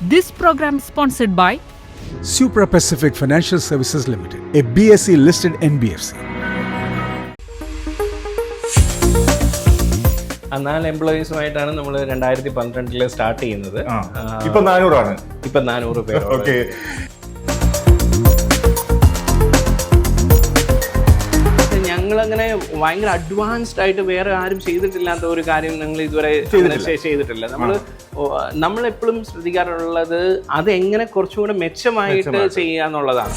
This program is sponsored by Supra Pacific Financial Services Limited, a BSE listed NBFC. ആ 4 എംപ്ലോയീസുമായിട്ടാണ് നമ്മൾ 2012 start ചെയ്യുന്നത്. ഇപ്പൊ 400 ആണ്. ഇപ്പൊ 400 പേര്. ഓക്കെ. ഞങ്ങളങ്ങനെ ഭയങ്കര അഡ്വാൻസ്ഡ് ആയിട്ട് വേറെ ആരും ചെയ്തിട്ടില്ലാത്ത ഒരു കാര്യം ഞങ്ങൾ ഇതുവരെ ചെയ്തിട്ടില്ല. നമ്മളെപ്പോഴും ശ്രദ്ധിക്കാറുള്ളത് അത് എങ്ങനെ കുറച്ചും കൂടെ മെച്ചമായിട്ട് ചെയ്യാന്നുള്ളതാണ്.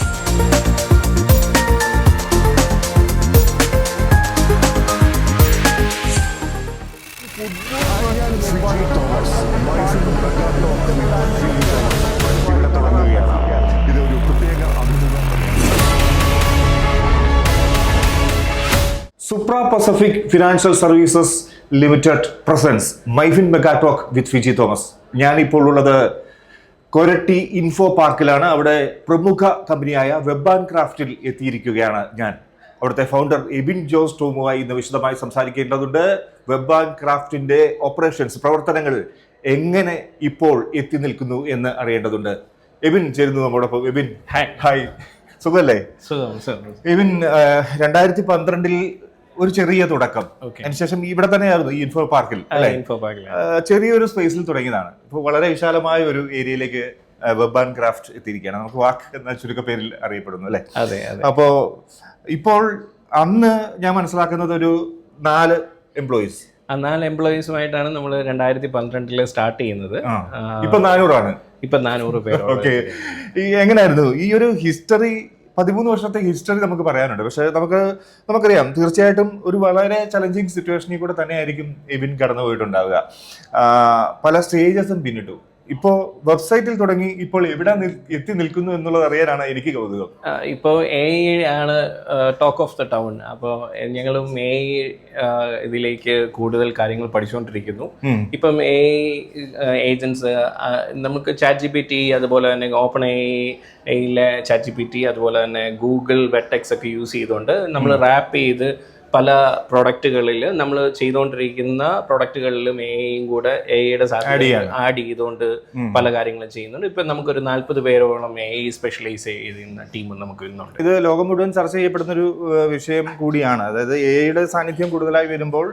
Supra Pacific Financial Services Limited presents MyFin MegaTalk with Fiji Thomas. ഞാനിപ്പോൾ ഉള്ളത് കൊരട്ടി ഇൻഫോ പാർക്കിലാണ്. അവിടെ പ്രമുഖ കമ്പനിയായ വെബ് ആൻഡ് ക്രാഫ്റ്റിൽ എത്തിയിരിക്കുകയാണ് ഞാൻ. അവിടുത്തെ ഫൗണ്ടർ എബിൻ ജോസ് ടോമുമായി ഇന്ന് വിശദമായി സംസാരിക്കേണ്ടതുണ്ട്. വെബ് ആൻഡ് ക്രാഫ്റ്റിന്റെ ഓപ്പറേഷൻസ്, പ്രവർത്തനങ്ങൾ എങ്ങനെ ഇപ്പോൾ എത്തി നിൽക്കുന്നു എന്ന് അറിയേണ്ടതുണ്ട്. എബിൻ ചേരുന്നു നമ്മോടൊപ്പം. എബിൻ ഹായ്, സുഖല്ലേ? എബിൻ 2012 ഒരു ചെറിയ തുടക്കം, അതിനുശേഷം ഇവിടെ തന്നെയായിരുന്നു ഈ ഇൻഫോ പാർക്കിൽ അല്ലെ? ചെറിയൊരു സ്പേസിൽ തുടങ്ങിയതാണ്. ഇപ്പോൾ വളരെ വിശാലമായ ഒരു ഏരിയയിലേക്ക് വെബ് ആൻഡ് ക്രാഫ്റ്റ് എത്തിയിരിക്കുകയാണ്. നമുക്ക് വാക്ക് എന്ന ചുരുക്കപ്പേരിൽ അറിയപ്പെടുന്നു അല്ലെ? അപ്പോ ഇപ്പോൾ അന്ന് ഞാൻ മനസ്സിലാക്കുന്നത് ഒരു 4 എംപ്ലോയീസ്. 4 എംപ്ലോയീസുമായിട്ടാണ് നമ്മൾ 2012 സ്റ്റാർട്ട് ചെയ്യുന്നത്. ഇപ്പൊ 400 ആണ്. ഇപ്പൊ 400 പേര്. ഓക്കെ. എങ്ങനെയായിരുന്നു ഈ ഒരു ഹിസ്റ്ററി? 13 വർഷത്തെ ഹിസ്റ്ററി നമുക്ക് പറയാനുണ്ട്. പക്ഷെ നമുക്കറിയാം തീർച്ചയായിട്ടും ഒരു വളരെ ചലഞ്ചിങ് സിറ്റുവേഷനിൽ കൂടെ തന്നെയായിരിക്കും എബിൻ കടന്നു പോയിട്ടുണ്ടാവുക. പല സ്റ്റേജസും പിന്നിട്ടു. ഇപ്പോൾ വെബ്സൈറ്റിൽ തുടങ്ങി ഇപ്പോൾ എവിടെ എത്തി നിൽക്കുന്നു എന്നുള്ളത് അറിയാനാണ് എനിക്ക് കൗതുകം. ഇപ്പോൾ AI ആണ് ടോക്ക് ഓഫ് ദ ടൗൺ. അപ്പോൾ ഞങ്ങളും AI ഇതിലേക്ക് കൂടുതൽ കാര്യങ്ങൾ പഠിച്ചുകൊണ്ടിരിക്കുന്നു. ഇപ്പം AI ഏജൻസ് നമുക്ക് ChatGPT, അതുപോലെ തന്നെ ഓപ്പൺ AIയിലെ ChatGPT, അതുപോലെ തന്നെ ഗൂഗിൾ വെർട്ടെക്സ് ഒക്കെ യൂസ് ചെയ്തുകൊണ്ട് നമ്മൾ റാപ്പ് ചെയ്ത് പല പ്രൊഡക്റ്റുകളിൽ നമ്മൾ ചെയ്തുകൊണ്ടിരിക്കുന്ന പ്രൊഡക്റ്റുകളിലും AIയും കൂടെ AIയുടെ ആഡ് ചെയ്തുകൊണ്ട് പല കാര്യങ്ങളും ചെയ്യുന്നുണ്ട്. ഇപ്പം നമുക്കൊരു 40 പേരോളം AI സ്പെഷ്യലൈസ് ചെയ്യുന്ന ടീം നമുക്ക് ഇന്നുണ്ട്. ഇത് ലോകം മുഴുവൻ ചർച്ച ചെയ്യപ്പെടുന്ന ഒരു വിഷയം കൂടിയാണ്. അതായത് AIയുടെ സാന്നിധ്യം കൂടുതലായി വരുമ്പോൾ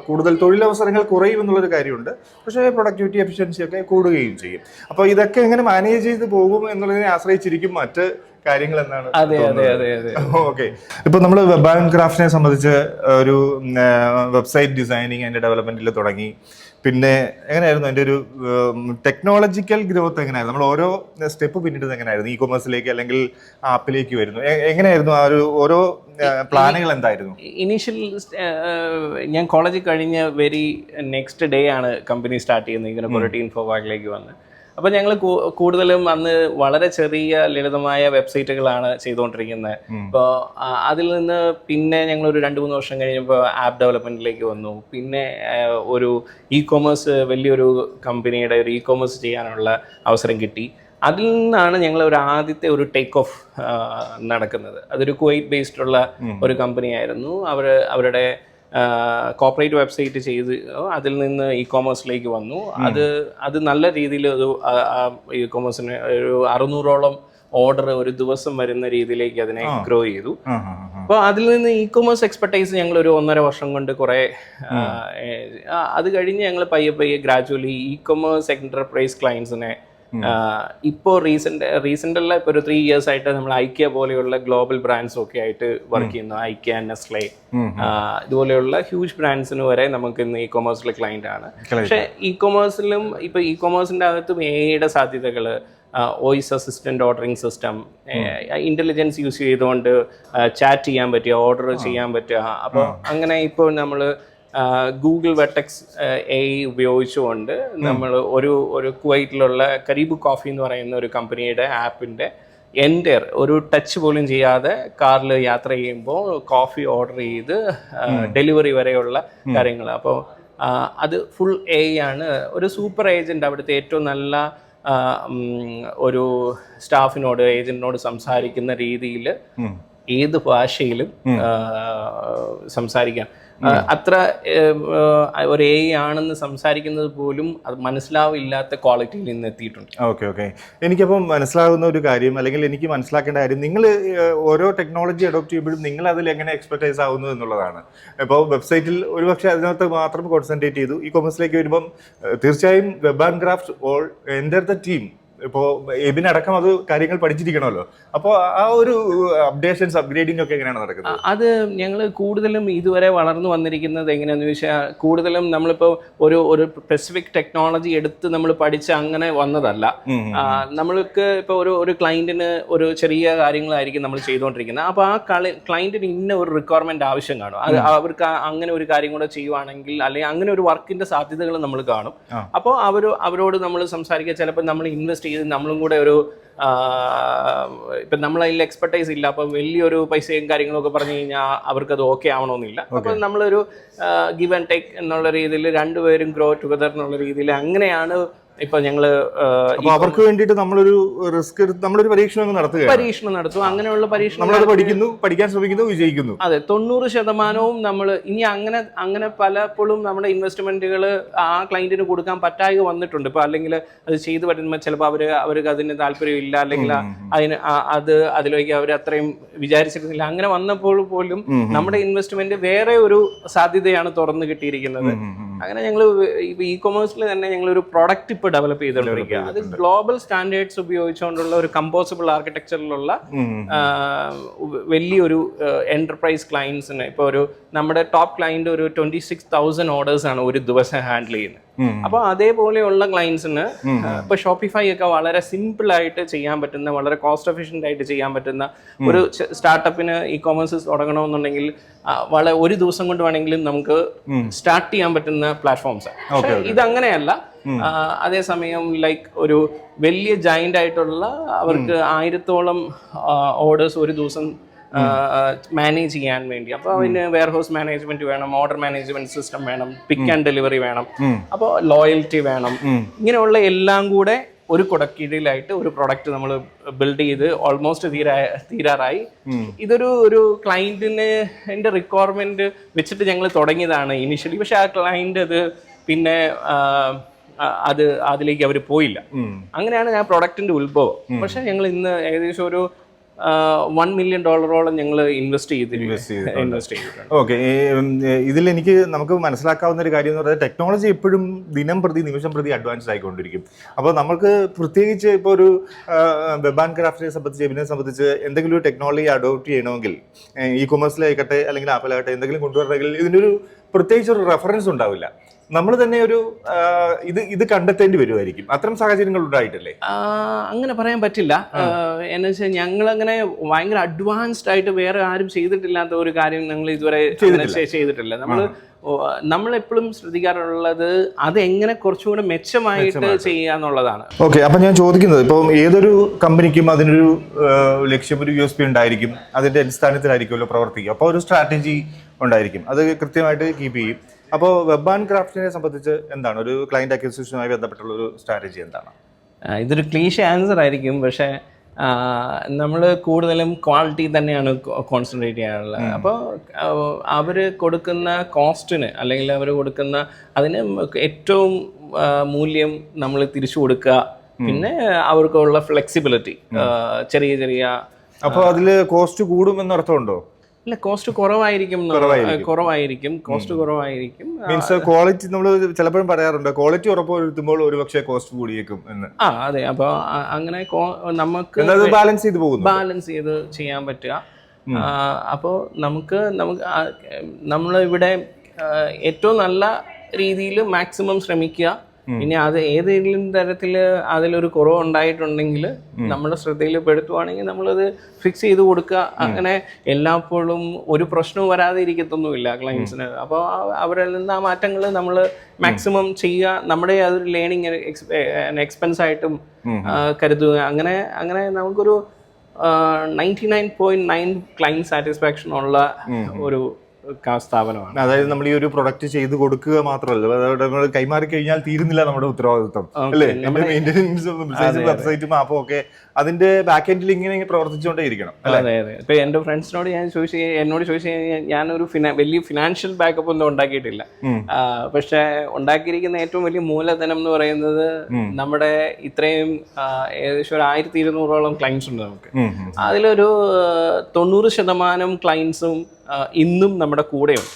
കൂടുതൽ തൊഴിലവസരങ്ങൾ കുറയും എന്നുള്ളൊരു കാര്യമുണ്ട്. പക്ഷേ പ്രൊഡക്ടിവിറ്റി, എഫിഷ്യൻസി ഒക്കെ കൂടുകയും ചെയ്യും. അപ്പോൾ ഇതൊക്കെ എങ്ങനെ മാനേജ് ചെയ്ത് പോകും എന്നുള്ളതിനെ ആശ്രയിച്ചിരിക്കും മറ്റ് കാര്യങ്ങൾ എന്നാണ്. ഓക്കെ. ഇപ്പൊ നമ്മൾ വെബ് ആൻഡ് ക്രാഫ്റ്റിനെ സംബന്ധിച്ച് ഒരു വെബ്സൈറ്റ് ഡിസൈനിങ് അതിന്റെ ഡെവലപ്മെന്റിൽ തുടങ്ങി. പിന്നെ എങ്ങനെയായിരുന്നു അതിന്റെ ഒരു ടെക്നോളജിക്കൽ ഗ്രോത്ത്? എങ്ങനെയായിരുന്നു നമ്മൾ ഓരോ സ്റ്റെപ്പ് പിന്നിട്ടത്? എങ്ങനെയായിരുന്നു ഇ കൊമേഴ്സിലേക്ക് അല്ലെങ്കിൽ ആപ്പിലേക്ക് വരുന്നു? എങ്ങനെയായിരുന്നു ആ ഒരു ഓരോ പ്ലാനുകൾ എന്തായിരുന്നു? ഇനീഷ്യൽ ഞാൻ കോളേജിൽ കഴിഞ്ഞ വെരി നെക്സ്റ്റ് ഡേ ആണ് കമ്പനി സ്റ്റാർട്ട് ചെയ്യുന്നത്. ഇങ്ങനെ കൊരട്ടി ഇൻഫോ പാർക്കിലേക്ക് വന്ന് അപ്പോൾ ഞങ്ങൾ കൂടുതലും അന്ന് വളരെ ചെറിയ ലളിതമായ വെബ്സൈറ്റുകളാണ് ചെയ്തുകൊണ്ടിരിക്കുന്നത്. അപ്പോൾ അതിൽ നിന്ന് പിന്നെ ഞങ്ങളൊരു 2-3 വർഷം കഴിഞ്ഞപ്പോൾ ആപ്പ് ഡെവലപ്മെൻറ്റിലേക്ക് വന്നു. പിന്നെ ഒരു കൊമേഴ്സ്, വലിയൊരു കമ്പനിയുടെ ഒരു കൊമേഴ്സ് ചെയ്യാനുള്ള അവസരം കിട്ടി. അതിൽ നിന്നാണ് ഞങ്ങൾ ആദ്യത്തെ ഒരു ടേക്ക് ഓഫ് നടക്കുന്നത്. അതൊരു കുവൈറ്റ് ബേസ്ഡ് ഉള്ള ഒരു കമ്പനിയായിരുന്നു. അവരുടെ കോർപ്പറേറ്റ് വെബ്സൈറ്റ് ചെയ്ത് അതിൽ നിന്ന് കൊമേഴ്സിലേക്ക് വന്നു. അത് നല്ല രീതിയിൽ കൊമേഴ്സിന് ഒരു 600ഓളം ഓർഡർ ഒരു ദിവസം വരുന്ന രീതിയിലേക്ക് അതിനെ ഗ്രോ ചെയ്തു. അപ്പോൾ അതിൽ നിന്ന് കൊമേഴ്സ് എക്സ്പെർട്ടൈസ് ഞങ്ങൾ ഒരു 1.5 വർഷം കൊണ്ട് കുറേ അത് കഴിഞ്ഞ് ഞങ്ങൾ പയ്യെ ഗ്രാജുവലി കൊമേഴ്സ് എന്റർപ്രൈസ് ക്ലയൻസിനെ ഇപ്പോൾ റീസെൻ്റല്ല ഇപ്പോൾ ഒരു 3 years ആയിട്ട് നമ്മൾ ഐക്യ പോലെയുള്ള ഗ്ലോബൽ ബ്രാൻഡ്സ് ഒക്കെ ആയിട്ട് വർക്ക് ചെയ്യുന്നു. ഐക്യ, നെസ്ലെ, ഇതുപോലെയുള്ള ഹ്യൂജ് ബ്രാൻഡ്സിന് വരെ നമുക്ക് ഇന്ന് കൊമേഴ്സിലെ ക്ലയന്റ് ആണ്. പക്ഷേ കൊമേഴ്സിലും ഇപ്പോൾ കൊമേഴ്സിൻ്റെ അകത്തും AIയുടെ സാധ്യതകൾ, voice assistant ordering system, intelligence use ചെയ്തുകൊണ്ട് ചാറ്റ് ചെയ്യാൻ പറ്റുക, ഓർഡർ ചെയ്യാൻ പറ്റുക. അപ്പോൾ അങ്ങനെ ഇപ്പോൾ നമ്മൾ ഗൂഗിൾ വെർട്ടെക്സ് AI ഉപയോഗിച്ചുകൊണ്ട് നമ്മൾ ഒരു കുവൈറ്റിലുള്ള കരീബു കോഫി എന്ന് പറയുന്ന ഒരു കമ്പനിയുടെ ആപ്പിൻ്റെ ഒരു ടച്ച് പോലും ചെയ്യാതെ കാറിൽ യാത്ര ചെയ്യുമ്പോൾ കോഫി ഓർഡർ ചെയ്ത് ഡെലിവറി വരെയുള്ള കാര്യങ്ങൾ. അപ്പോൾ അത് ഫുൾ AI ആണ്. ഒരു സൂപ്പർ ഏജൻറ്റ്, അവിടുത്തെ ഏറ്റവും നല്ല ഒരു സ്റ്റാഫിനോട്, ഏജന്റിനോട് സംസാരിക്കുന്ന രീതിയിൽ ഏത് ഭാഷയിലും സംസാരിക്കാം. അത്ര ഒരു AI ആണെന്ന് സംസാരിക്കുന്നത് പോലും അത് മനസ്സിലാവില്ലാത്ത ക്വാളിറ്റിയിൽ നിന്ന് എത്തിയിട്ടുണ്ട്. ഓക്കെ. എനിക്കപ്പം മനസ്സിലാകുന്ന ഒരു കാര്യം, അല്ലെങ്കിൽ എനിക്ക് മനസ്സിലാക്കേണ്ട കാര്യം, നിങ്ങൾ ഓരോ ടെക്നോളജി അഡോപ്റ്റ് ചെയ്യുമ്പോഴും നിങ്ങൾ അതിൽ എങ്ങനെ എക്സ്പെർട്ടൈസ് ആവുന്നു എന്നുള്ളതാണ്. ഇപ്പോൾ വെബ്സൈറ്റിൽ ഒരുപക്ഷെ അതിനകത്ത് മാത്രം കോൺസെൻട്രേറ്റ് ചെയ്തു, ഇ കൊമേഴ്സിലേക്ക് വരുമ്പം തീർച്ചയായും web and craft all enter the team. ഇപ്പോൾ എബിനടക്കം അത് കാര്യങ്ങൾ പഠിച്ചിരിക്കണമല്ലോ. അപ്പോൾ ആ ഒരു അപ്ഡേഷൻസ് അപ്ഗ്രേഡിംഗ് ഒക്കെ എങ്ങനെയാണ് നടക്കുന്നത്? അത് ഞങ്ങൾ കൂടുതലും ഇതുവരെ വളർന്നു വന്നിരിക്കുന്നത് എങ്ങനെയാണെന്ന് ചോദിച്ചാൽ, കൂടുതലും നമ്മളിപ്പോൾ ഒരു സ്പെസിഫിക് ടെക്നോളജി എടുത്ത് നമ്മൾ പഠിച്ച് അങ്ങനെ വന്നതല്ല. നമ്മൾക്ക് ഇപ്പോൾ ഒരു ക്ലയൻറ്റിന് ഒരു ചെറിയ കാര്യങ്ങളായിരിക്കും നമ്മൾ ചെയ്തുകൊണ്ടിരിക്കുന്നത്. അപ്പോൾ ആ ക്ലയൻറ്റിന് ഇന്ന ഒരു റിക്വയർമെന്റ് ആവശ്യം കാണും. അത് അവർക്ക് അങ്ങനെ ഒരു കാര്യം കൂടെ ചെയ്യുവാണെങ്കിൽ, അല്ലെങ്കിൽ അങ്ങനെ ഒരു വർക്കിന്റെ സാധ്യതകൾ നമ്മൾ കാണും. അപ്പോൾ അവരോട് നമ്മൾ സംസാരിക്കുക. ചിലപ്പോൾ നമ്മൾ ഇൻവെസ്റ്റ് ചെയ്ത് നമ്മളും കൂടെ ഒരു ഇപ്പം നമ്മളതിൽ എക്സ്പെർട്ടൈസ് ഇല്ല, അപ്പം വലിയൊരു പൈസയും കാര്യങ്ങളൊക്കെ പറഞ്ഞു കഴിഞ്ഞാൽ അവർക്കത് ഓക്കെ ആവണമെന്നില്ല. അപ്പം നമ്മളൊരു ഗിവ് ആൻഡ് ടേക്ക് എന്നുള്ള രീതിയിൽ രണ്ടുപേരും ഗ്രോ ടുഗദർ എന്നുള്ള രീതിയിൽ അങ്ങനെയാണ് ഇപ്പൊ ഞങ്ങള് അവർക്ക് വേണ്ടിയിട്ട് നമ്മളൊരു റിസ്ക് എടുത്ത് നമ്മളൊരു പരീക്ഷണം നടത്തും. അങ്ങനെയുള്ള പരീക്ഷണം പഠിക്കാൻ ശ്രമിക്കുന്നു, വിജയിക്കുന്നു. അതെ, 90% നമ്മൾ ഇനി അങ്ങനെ പലപ്പോഴും നമ്മുടെ ഇൻവെസ്റ്റ്മെന്റുകൾ ആ ക്ലയന്റിന് കൊടുക്കാൻ പറ്റാതെ വന്നിട്ടുണ്ട്. ഇപ്പൊ അല്ലെങ്കിൽ അത് ചെയ്തു പറ്റുമ്പോൾ ചിലപ്പോൾ അവർക്ക് അതിന് താല്പര്യം ഇല്ല, അല്ലെങ്കിൽ അതിലേക്ക് അവർ അത്രയും വിചാരിച്ചിരുന്നില്ല. അങ്ങനെ വന്നപ്പോൾ പോലും നമ്മുടെ ഇൻവെസ്റ്റ്മെന്റ് വേറെ ഒരു സാധ്യതയാണ് തുറന്നു കിട്ടിയിരിക്കുന്നത്. അങ്ങനെ ഞങ്ങൾ ഇ കൊമേഴ്സിൽ തന്നെ ഞങ്ങളൊരു പ്രൊഡക്റ്റ് ഇപ്പോൾ ഡെവലപ്പ് ചെയ്തുകൊണ്ടിരിക്കുക. അത് ഗ്ലോബൽ സ്റ്റാൻഡേർഡ്സ് ഉപയോഗിച്ചുകൊണ്ടുള്ള ഒരു കമ്പോസിബിൾ ആർക്കിടെക്ചറിലുള്ള വലിയൊരു എന്റർപ്രൈസ് ക്ലയൻസിന്, ഇപ്പോൾ നമ്മുടെ ടോപ്പ് ക്ലയന്റ് ഒരു 26,000 ഓർഡേഴ്സ് ആണ് ഒരു ദിവസം ഹാൻഡിൽ ചെയ്യുന്നത്. അപ്പോൾ അതേപോലെയുള്ള ക്ലയൻസിന് ഇപ്പൊ ഷോപ്പിഫൈ ഒക്കെ വളരെ സിമ്പിൾ ആയിട്ട് ചെയ്യാൻ പറ്റുന്ന, വളരെ കോസ്റ്റ് എഫിഷ്യന്റ് ആയിട്ട് ചെയ്യാൻ പറ്റുന്ന ഒരു സ്റ്റാർട്ടപ്പിന് ഇ കൊമേഴ്സ് തുടങ്ങണമെന്നുണ്ടെങ്കിൽ വളരെ ഒരു ദിവസം കൊണ്ട് വേണമെങ്കിലും നമുക്ക് സ്റ്റാർട്ട് ചെയ്യാൻ പറ്റുന്ന പ്ലാറ്റ്ഫോംസ്. പക്ഷെ ഇതങ്ങനെയല്ല. അതേസമയം ലൈക്ക് ഒരു വലിയ ജയന്റ് ആയിട്ടുള്ള അവർക്ക് 1000-ഓളം ഓർഡേഴ്സ് ഒരു ദിവസം മാനേജ് ചെയ്യാൻ വേണ്ടി, അപ്പോൾ അതിന് വെയർഹൗസ് മാനേജ്മെന്റ് വേണം, ഓർഡർ മാനേജ്മെന്റ് സിസ്റ്റം വേണം, പിക്ക് ആൻഡ് ഡെലിവറി വേണം, അപ്പോൾ ലോയൽറ്റി വേണം. ഇങ്ങനെയുള്ള എല്ലാം കൂടെ ഒരു കുടക്കീഴിലായിട്ട് ഒരു പ്രൊഡക്റ്റ് നമ്മൾ ബിൽഡ് ചെയ്ത് ഓൾമോസ്റ്റ് തീരാറായി. ഒരു ക്ലയന്റിന് എൻ്റെ റിക്വയർമെന്റ് വെച്ചിട്ട് ഞങ്ങൾ തുടങ്ങിയതാണ് ഇനിഷ്യലി. പക്ഷെ ആ ക്ലയന്റ് അത് പിന്നെ അതിലേക്ക് അവർ പോയില്ല. അങ്ങനെയാണ് ഞാൻ പ്രൊഡക്റ്റിന്റെ ഉത്ഭവം. പക്ഷെ ഞങ്ങൾ ഇന്ന് ഏകദേശം ഒരു $1 million ഞങ്ങൾ ഇൻവെസ്റ്റ് ചെയ്തിട്ടുണ്ട്. ഓക്കെ, ഇതിൽ നമുക്ക് മനസ്സിലാക്കാവുന്ന ഒരു കാര്യം എന്ന് പറയുന്നത്, ടെക്നോളജി എപ്പോഴും നിമിഷം പ്രതി അഡ്വാൻസ്ഡ് ആയിക്കൊണ്ടിരിക്കും. അപ്പോൾ നമുക്ക് പ്രത്യേകിച്ച് ഇപ്പോൾ ഒരു വെബ് ആൻഡ് ക്രാഫ്റ്റിനെ സംബന്ധിച്ച്, ഇതിനെ സംബന്ധിച്ച് എന്തെങ്കിലും ഒരു ടെക്നോളജി അഡോപ്റ്റ് ചെയ്യണമെങ്കിൽ, ഇ കൊമേഴ്സിലായിക്കട്ടെ അല്ലെങ്കിൽ ആപ്പിലാകട്ടെ, എന്തെങ്കിലും കൊണ്ടുവരണമെങ്കിൽ ഇതിനൊരു പ്രത്യേകിച്ച് ഒരു റെഫറൻസ് ഉണ്ടാവില്ല. നമ്മൾ തന്നെ ഇത് കണ്ടെത്തേണ്ടി വരുമായിരിക്കും. അത്തരം സാഹചര്യങ്ങൾ ഉണ്ടായിട്ടില്ലേ? അങ്ങനെ പറയാൻ പറ്റില്ല. എന്ന് വെച്ചാൽ ഞങ്ങൾ അങ്ങനെ ഭയങ്കര അഡ്വാൻസ്ഡ് ആയിട്ട് വേറെ ആരും ചെയ്തിട്ടില്ലാത്ത ഒരു കാര്യം ഞങ്ങൾ ഇതുവരെ ചെയ്തിട്ടില്ല. നമ്മളെപ്പോഴും ശ്രദ്ധിക്കാറുള്ളത് അത് എങ്ങനെ കുറച്ചുകൂടെ മെച്ചമായിട്ട് ചെയ്യാന്നുള്ളതാണ്. ഓക്കെ, അപ്പൊ ഞാൻ ചോദിക്കുന്നത്, ഇപ്പം ഏതൊരു കമ്പനിക്കും അതിനൊരു ലക്ഷ്യം, ഒരു USP ഉണ്ടായിരിക്കും. അതിന്റെ അടിസ്ഥാനത്തിലായിരിക്കുമല്ലോ പ്രവർത്തിക്കുക. അപ്പോൾ ഒരു സ്ട്രാറ്റജി ഉണ്ടായിരിക്കും, അത് കൃത്യമായിട്ട് കീപ്പ് ചെയ്യും. അപ്പോൾ വെബ് ആൻഡ് ക്രാഫ്റ്റിനെ സംബന്ധിച്ച് എന്താണ് ഒരു ക്ലയന്റ് അക്വിസിഷനുമായി ബന്ധപ്പെട്ടുള്ള ഒരു സ്ട്രാറ്റജി എന്താണ്? ഇതൊരു ക്ലീഷ ആൻസർ ആയിരിക്കും, പക്ഷേ നമ്മൾ കൂടുതലും ക്വാളിറ്റി തന്നെയാണ് കോൺസെൻട്രേറ്റ് ചെയ്യാനുള്ളത്. അപ്പോൾ അവർ കൊടുക്കുന്ന കോസ്റ്റിന്, അല്ലെങ്കിൽ അവർ കൊടുക്കുന്ന അതിന് ഏറ്റവും മൂല്യം നമ്മൾ തിരിച്ചു കൊടുക്കുക. പിന്നെ അവർക്കുള്ള ഫ്ലെക്സിബിലിറ്റി, ചെറിയ അപ്പോൾ അതിൽ കോസ്റ്റ് കൂടുമെന്നർത്ഥമുണ്ടോ? ഇല്ല, കോസ്റ്റ് കുറവായിരിക്കും. കോസ്റ്റ് കുറവായിരിക്കും. മീൻസ് ക്വാളിറ്റി, നമ്മൾ ചിലപ്പോഴും പറയാറുണ്ട്, ക്വാളിറ്റി ഉറപ്പുവരുത്തുമ്പോൾ ഒരുപക്ഷെ കോസ്റ്റ് കൂടിയേക്കും എന്ന്. അതെ. അപ്പൊ അങ്ങനെ നമുക്ക് ബാലൻസ് ചെയ്ത് ചെയ്യാൻ പറ്റുക. അപ്പോൾ നമുക്ക് നമ്മളിവിടെ ഏറ്റവും നല്ല രീതിയിൽ മാക്സിമം ശ്രമിക്കുക. പിന്നെ അത് ഏതെങ്കിലും തരത്തിൽ അതിലൊരു കുറവ് ഉണ്ടായിട്ടുണ്ടെങ്കിൽ നമ്മുടെ ശ്രദ്ധയിൽ പെടുത്തുവാണെങ്കിൽ നമ്മളത് ഫിക്സ് ചെയ്ത് കൊടുക്കുക. അങ്ങനെ എല്ലായ്പ്പോഴും ഒരു പ്രശ്നവും വരാതെ ഇരിക്കത്തൊന്നുമില്ല ക്ലയൻസിന്. അപ്പോൾ അവരിൽ നിന്ന് ആ മാറ്റങ്ങൾ നമ്മൾ മാക്സിമം ചെയ്യുക. നമ്മുടെ അതൊരു ലേണിംഗ് എക്സ്പെൻസ് ആയിട്ടും കരുതുക. അങ്ങനെ നമുക്കൊരു 99.9 ക്ലയൻറ്റ് സാറ്റിസ്ഫാക്ഷൻ ഉള്ള ഒരു സ്ഥാപനമാണ്. അതായത് നമ്മൾ ഈ ഒരു പ്രൊഡക്റ്റ് ചെയ്ത് കൊടുക്കുക മാത്രമല്ല, നമ്മൾ കൈമാറി കഴിഞ്ഞാൽ തീരുന്നില്ല നമ്മുടെ ഉത്തരവാദിത്വം അല്ലേ? മെയിൻ്റെനൻസും വെബ്സൈറ്റും ആപ്പും ഒക്കെ അതിന്റെ ബാക്ക് എൻഡിൽ ഇങ്ങനെ പ്രവർത്തിച്ചുകൊണ്ടേയിരിക്കണം. അതെ അതെ. ഇപ്പൊ എന്റെ ഫ്രണ്ട്സിനോട് എന്നോട് ചോദിച്ചു കഴിഞ്ഞാൽ ഞാനൊരു വലിയ ഫിനാൻഷ്യൽ ബാക്കപ്പ് ഒന്നും ഉണ്ടാക്കിയിട്ടില്ല. പക്ഷെ ഉണ്ടാക്കിയിരിക്കുന്ന ഏറ്റവും വലിയ മൂലധനം എന്ന് പറയുന്നത് നമ്മുടെ ഇത്രയും ഏകദേശം ഒരു 1200ഓളം ക്ലയൻസ് ഉണ്ട് നമുക്ക്. അതിലൊരു 90% ക്ലയൻസും ഇന്നും നമ്മുടെ കൂടെയുണ്ട്.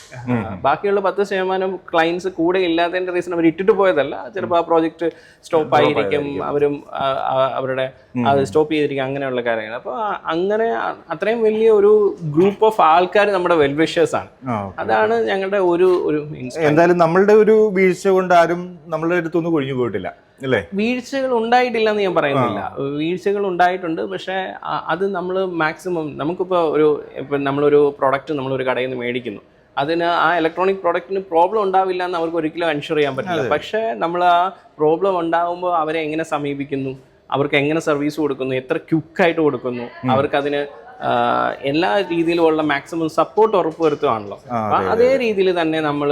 ബാക്കിയുള്ള 10% ക്ലയൻസ് കൂടെ ഇല്ലാത്തതിന്റെ റീസൺ അവർ ഇട്ടിട്ട് പോയതല്ല, ചിലപ്പോൾ ആ പ്രോജക്റ്റ് സ്റ്റോപ്പ് ആയിരിക്കും, അവരും അവരുടെ അത് സ്റ്റോപ്പ് ചെയ്തിരിക്കും, അങ്ങനെയുള്ള കാര്യങ്ങൾ. അപ്പോൾ അങ്ങനെ അത്രയും വലിയ ഒരു ഗ്രൂപ്പ് ഓഫ് ആൾക്കാർ നമ്മുടെ വെൽവിഷേഴ്സ് ആണ്. അതാണ് ഞങ്ങളുടെ ഒരു എന്തായാലും നമ്മളുടെ ഒരു വീഴ്ച കൊണ്ട് ആരും നമ്മളുടെ അടുത്തൊന്നും കൊഴിഞ്ഞു പോയിട്ടില്ല അല്ലേ? വീഴ്ചകൾ ഉണ്ടായിട്ടില്ല എന്ന് ഞാൻ പറയുന്നില്ല, വീഴ്ചകൾ ഉണ്ടായിട്ടുണ്ട്. പക്ഷേ അത് നമ്മൾ മാക്സിമം ഇപ്പം നമ്മളൊരു പ്രോഡക്റ്റ് നമ്മളൊരു കടയിൽ നിന്ന് മേടിക്കുന്നു, അതിന് ആ ഇലക്ട്രോണിക് പ്രോഡക്റ്റിന് പ്രോബ്ലം ഉണ്ടാവില്ല എന്ന് അവർക്ക് ഒരിക്കലും എൻഷുർ ചെയ്യാൻ പറ്റില്ല. പക്ഷേ നമ്മൾ ആ പ്രോബ്ലം ഉണ്ടാകുമ്പോൾ അവരെ എങ്ങനെ സമീപിക്കുന്നു, അവർക്ക് എങ്ങനെ സർവീസ് കൊടുക്കുന്നു, എത്ര ക്വിക്കായിട്ട് കൊടുക്കുന്നു, അവർക്കതിന് എല്ലാ രീതിയിലുമുള്ള മാക്സിമം സപ്പോർട്ട് ഉറപ്പുവരുത്തുകയാണല്ലോ. അതേ രീതിയിൽ തന്നെ നമ്മൾ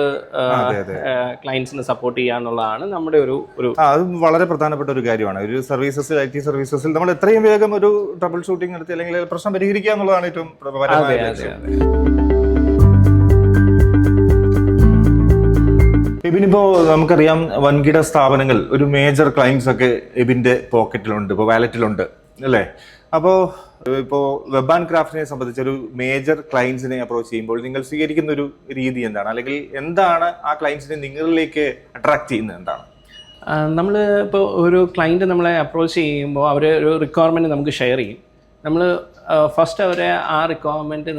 ക്ലയൻസിനെ സപ്പോർട്ട് ചെയ്യാന്നുള്ളതാണ് നമ്മുടെ ഒരു അത് വളരെ പ്രധാനപ്പെട്ട ഒരു കാര്യമാണ്. ഒരു സർവീസസിൽ, IT സർവീസസിൽ നമ്മൾ എത്രയും വേഗം ഒരു ട്രബിൾ ഷൂട്ടിംഗ് നടത്തി അല്ലെങ്കിൽ പ്രശ്നം പരിഹരിക്കുക എന്നുള്ളതാണ് ഏറ്റവും പ്രധാനമായ ലക്ഷ്യം. എബിനിപ്പോ നമുക്കറിയാം വൻകിട സ്ഥാപനങ്ങൾ, ഒരു മേജർ ക്ലയൻസ് ഒക്കെ എബിന്റെ പോക്കറ്റിലുണ്ട്, ഇപ്പോൾ വാലറ്റിലുണ്ട് അല്ലേ? അപ്പോൾ ഇപ്പോൾ വെബ് ആൻഡ് ക്രാഫ്റ്റിനെ സംബന്ധിച്ച് ഒരു മേജർ ക്ലയൻസിനെ അപ്രോച്ച് ചെയ്യുമ്പോൾ നിങ്ങൾ സ്വീകരിക്കുന്ന ഒരു രീതി എന്താണ്, അല്ലെങ്കിൽ എന്താണ് ആ ക്ലയൻസിനെ നിങ്ങളിലേക്ക് അട്രാക്ട് ചെയ്യുന്നത് എന്താണ്? നമ്മൾ ഇപ്പോൾ ഒരു ക്ലയൻറ്റ് നമ്മളെ അപ്രോച്ച് ചെയ്യുമ്പോൾ അവർ ഒരു റിക്വയർമെൻറ്റ് നമുക്ക് ഷെയർ ചെയ്യും. നമ്മൾ ഫസ്റ്റ് അവരെ ആ റിക്വയർമെൻറ്റ്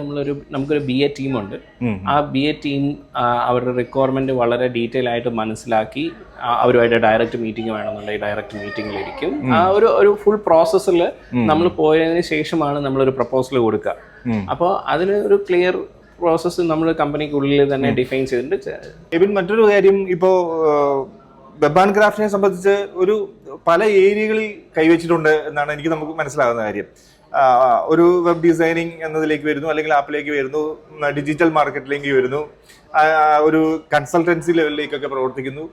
നമുക്കൊരു BA ടീമുണ്ട്. ആ BA ടീം അവരുടെ റിക്വയർമെൻറ്റ് വളരെ ഡീറ്റെയിൽ ആയിട്ട് മനസ്സിലാക്കി അവരുമായിട്ട് ഡയറക്റ്റ് മീറ്റിംഗ് വേണമെന്നുണ്ടെങ്കിൽ ഡയറക്റ്റ് മീറ്റിങ്ങിലിരിക്കും. ആ ഒരു ഫുൾ പ്രോസസ്സിൽ നമ്മൾ പോയതിന് ശേഷമാണ് നമ്മളൊരു പ്രപ്പോസൽ കൊടുക്കുക. അപ്പോൾ അതിന് ഒരു ക്ലിയർ പ്രോസസ്സ് നമ്മൾ കമ്പനിക്കുള്ളിൽ തന്നെ ഡിഫൈൻ ചെയ്തിട്ടുണ്ട്. എബിൻ, മറ്റൊരു കാര്യം, ഇപ്പോൾ വെബ് ആൻഡ് ക്രാഫ്റ്റിനെ സംബന്ധിച്ച് ഒരു പല ഏരിയകളിൽ കൈവച്ചിട്ടുണ്ട് എന്നാണ് നമുക്ക് മനസ്സിലാകുന്ന കാര്യം. ഒരു വെബ് ഡിസൈനിങ് എന്നതിലേക്ക് വരുന്നു, അല്ലെങ്കിൽ ആപ്പിലേക്ക് വരുന്നു, ഡിജിറ്റൽ മാർക്കറ്റിലേക്ക് വരുന്നു, ഒരു കൺസൾട്ടൻസി ലെവലിലേക്കൊക്കെ പ്രവർത്തിക്കുന്നു.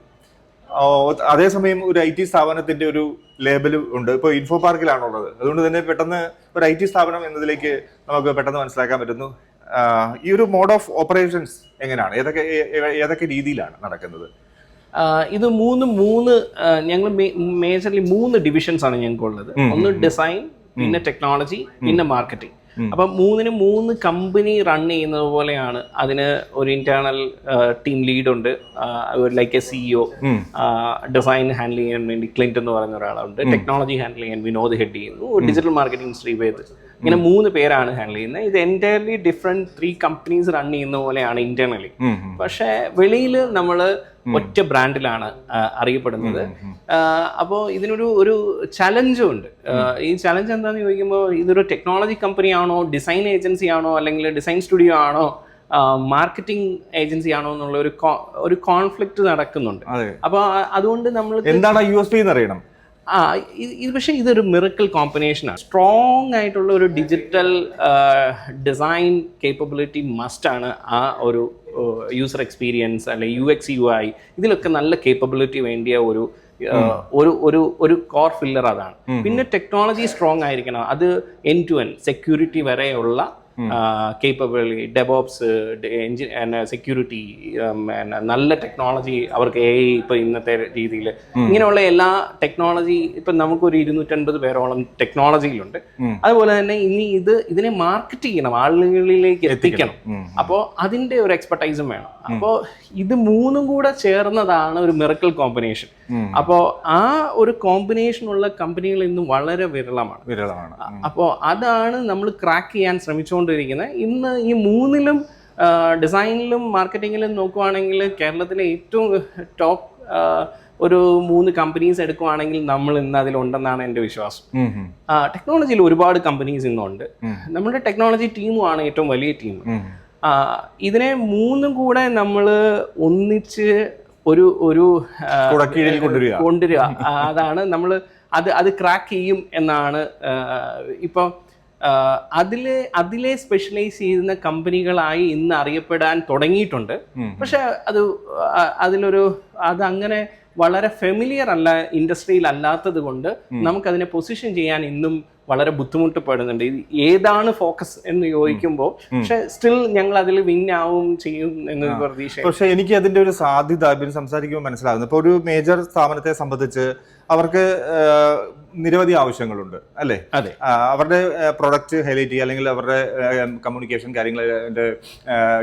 അതേസമയം ഒരു IT സ്ഥാപനത്തിന്റെ ഒരു ലേബൽ ഉണ്ട്. ഇപ്പോൾ ഇൻഫോ പാർക്കിലാണുള്ളത്. അതുകൊണ്ട് തന്നെ പെട്ടെന്ന് ഒരു IT സ്ഥാപനം എന്നതിലേക്ക് നമുക്ക് പെട്ടെന്ന് മനസ്സിലാക്കാൻ പറ്റുന്നു. ഈ ഒരു മോഡ് ഓഫ് ഓപ്പറേഷൻസ് എങ്ങനെയാണ്, ഏതൊക്കെ രീതിയിലാണ് നടക്കുന്നത്? ഇത് ഞങ്ങൾ മേജർലി 3 ഡിവിഷൻസ് ആണ് ഞങ്ങൾക്കുള്ളത്. ഒന്ന് ഡിസൈൻ, പിന്നെ ടെക്നോളജി, പിന്നെ മാർക്കറ്റിംഗ്. അപ്പം 3 കമ്പനി റൺ ചെയ്യുന്നത് പോലെയാണ്. അതിന് ഒരു ഇന്റേണൽ ടീം ലീഡ് ഉണ്ട്, like A CEO. Design handle ചെയ്യാൻ വേണ്ടി ക്ലിന്റ് എന്ന് പറയുന്ന ഒരാളുണ്ട്. ടെക്നോളജി ഹാൻഡിൽ ചെയ്യാൻ വിനോദ് ഹെഡ് ചെയ്യുന്നു. Digital marketing Sreeved. ഇങ്ങനെ 3 പേരാണ് ഹാൻഡിൽ ചെയ്യുന്നത്. ഇത് എൻറ്റയർലി ഡിഫറെന്റ് 3 കമ്പനീസ് റൺ ചെയ്യുന്ന പോലെയാണ് ഇന്റേണലി. പക്ഷേ വെളിയിൽ നമ്മൾ ഒറ്റ ബ്രാൻഡിലാണ് അറിയപ്പെടുന്നത്. അപ്പോൾ ഇതിനൊരു ചലഞ്ചും ഉണ്ട്. ഈ ചലഞ്ച് എന്താണെന്ന് ചോദിക്കുമ്പോൾ, ഇതൊരു ടെക്നോളജി കമ്പനി ആണോ, ഡിസൈൻ ഏജൻസി ആണോ, അല്ലെങ്കിൽ ഡിസൈൻ സ്റ്റുഡിയോ ആണോ, മാർക്കറ്റിംഗ് ഏജൻസി ആണോ എന്നുള്ള ഒരു കോൺഫ്ലിക്റ്റ് നടക്കുന്നുണ്ട്. അപ്പോൾ അതുകൊണ്ട് നമ്മൾ എന്താണ് USP എന്ന് അറിയണം. പക്ഷേ ഇതൊരു മിറക്കിൾ കോമ്പിനേഷനാണ്. സ്ട്രോങ് ആയിട്ടുള്ള ഒരു ഡിജിറ്റൽ ഡിസൈൻ കേപ്പബിലിറ്റി മസ്റ്റാണ്. ആ ഒരു യൂസർ എക്സ്പീരിയൻസ് അല്ലെങ്കിൽ UX UI ഇതിലൊക്കെ നല്ല കേപ്പബിലിറ്റി വേണ്ടിയ ഒരു കോർ ഫില്ലർ അതാണ്. പിന്നെ ടെക്നോളജി സ്ട്രോങ് ആയിരിക്കണം. അത് എൻഡ് ടു എൻഡ് സെക്യൂരിറ്റി വരെയുള്ള കേപ്പബിലിറ്റി, ഡെവോപ്സ്, സെക്യൂരിറ്റി, നല്ല ടെക്നോളജി അവർക്ക് AI ഇപ്പോൾ ഇന്നത്തെ രീതിയിൽ ഇങ്ങനെയുള്ള എല്ലാ ടെക്നോളജി ഇപ്പം നമുക്കൊരു 250 പേരോളം ടെക്നോളജിയിലുണ്ട്. അതുപോലെ തന്നെ ഇതിനെ മാർക്കറ്റ് ചെയ്യണം, ആളുകളിലേക്ക് എത്തിക്കണം. അപ്പോൾ അതിൻ്റെ ഒരു എക്സ്പെർട്ടൈസും വേണം. അപ്പോൾ ഇത് 3 കൂടെ ചേർന്നതാണ് ഒരു മിറക്കിൾ കോമ്പിനേഷൻ. അപ്പോൾ ആ ഒരു കോമ്പിനേഷനുള്ള കമ്പനികൾ ഇന്ന് വളരെ വിരളമാണ്. അപ്പോൾ അതാണ് നമ്മൾ ക്രാക്ക് ചെയ്യാൻ ശ്രമിച്ചുകൊണ്ടിരിക്കുന്നത്. ഇന്ന് ഈ 3ലും ഡിസൈനിലും മാർക്കറ്റിങ്ങിലും നോക്കുവാണെങ്കിൽ കേരളത്തിലെ ഏറ്റവും ടോപ്പ് ഒരു 3 കമ്പനീസ് എടുക്കുവാണെങ്കിൽ നമ്മൾ ഇന്ന് അതിലുണ്ടെന്നാണ് എൻ്റെ വിശ്വാസം. ടെക്നോളജിയിൽ ഒരുപാട് കമ്പനീസ് ഇന്നുണ്ട്. നമ്മുടെ ടെക്നോളജി ടീമുമാണ് ഏറ്റവും വലിയ ടീം. ഇതിനെ 3 കൂടെ നമ്മൾ ഒന്നിച്ച് ഒരു കൊണ്ടുവരിക, അതാണ് നമ്മൾ അത് ക്രാക്ക് ചെയ്യും എന്നാണ്. ഇപ്പം അതിലെ സ്പെഷ്യലൈസ് ചെയ്യുന്ന കമ്പനികളായി ഇന്ന് അറിയപ്പെടാൻ തുടങ്ങിയിട്ടുണ്ട്. പക്ഷെ അതങ്ങനെ വളരെ ഫെമിലിയർ അല്ല, ഇൻഡസ്ട്രിയിൽ അല്ലാത്തത് കൊണ്ട് നമുക്കതിനെ പൊസിഷൻ ചെയ്യാൻ ഇന്നും വളരെ ബുദ്ധിമുട്ടപ്പെടുന്നുണ്ട്. ഏതാണ് ഫോക്കസ് എന്ന് ചോദിക്കുമ്പോൾ പക്ഷെ സ്റ്റിൽ ഞങ്ങൾ അതിൽ വിൻ ആവും ചെയ്യും എന്നൊരു പ്രതീക്ഷ. പക്ഷെ എനിക്ക് അതിന്റെ ഒരു സാധ്യത ഇവർ സംസാരിക്കുമ്പോൾ മനസ്സിലാകുന്നു. ഇപ്പോൾ ഒരു മേജർ സ്ഥാപനത്തെ സംബന്ധിച്ച് അവർക്ക് നിരവധി ആവശ്യങ്ങളുണ്ട് അല്ലേ? അതെ. അവരുടെ പ്രൊഡക്റ്റ് ഹൈലൈറ്റ് ചെയ്യുക, അല്ലെങ്കിൽ അവരുടെ കമ്മ്യൂണിക്കേഷൻ കാര്യങ്ങൾ,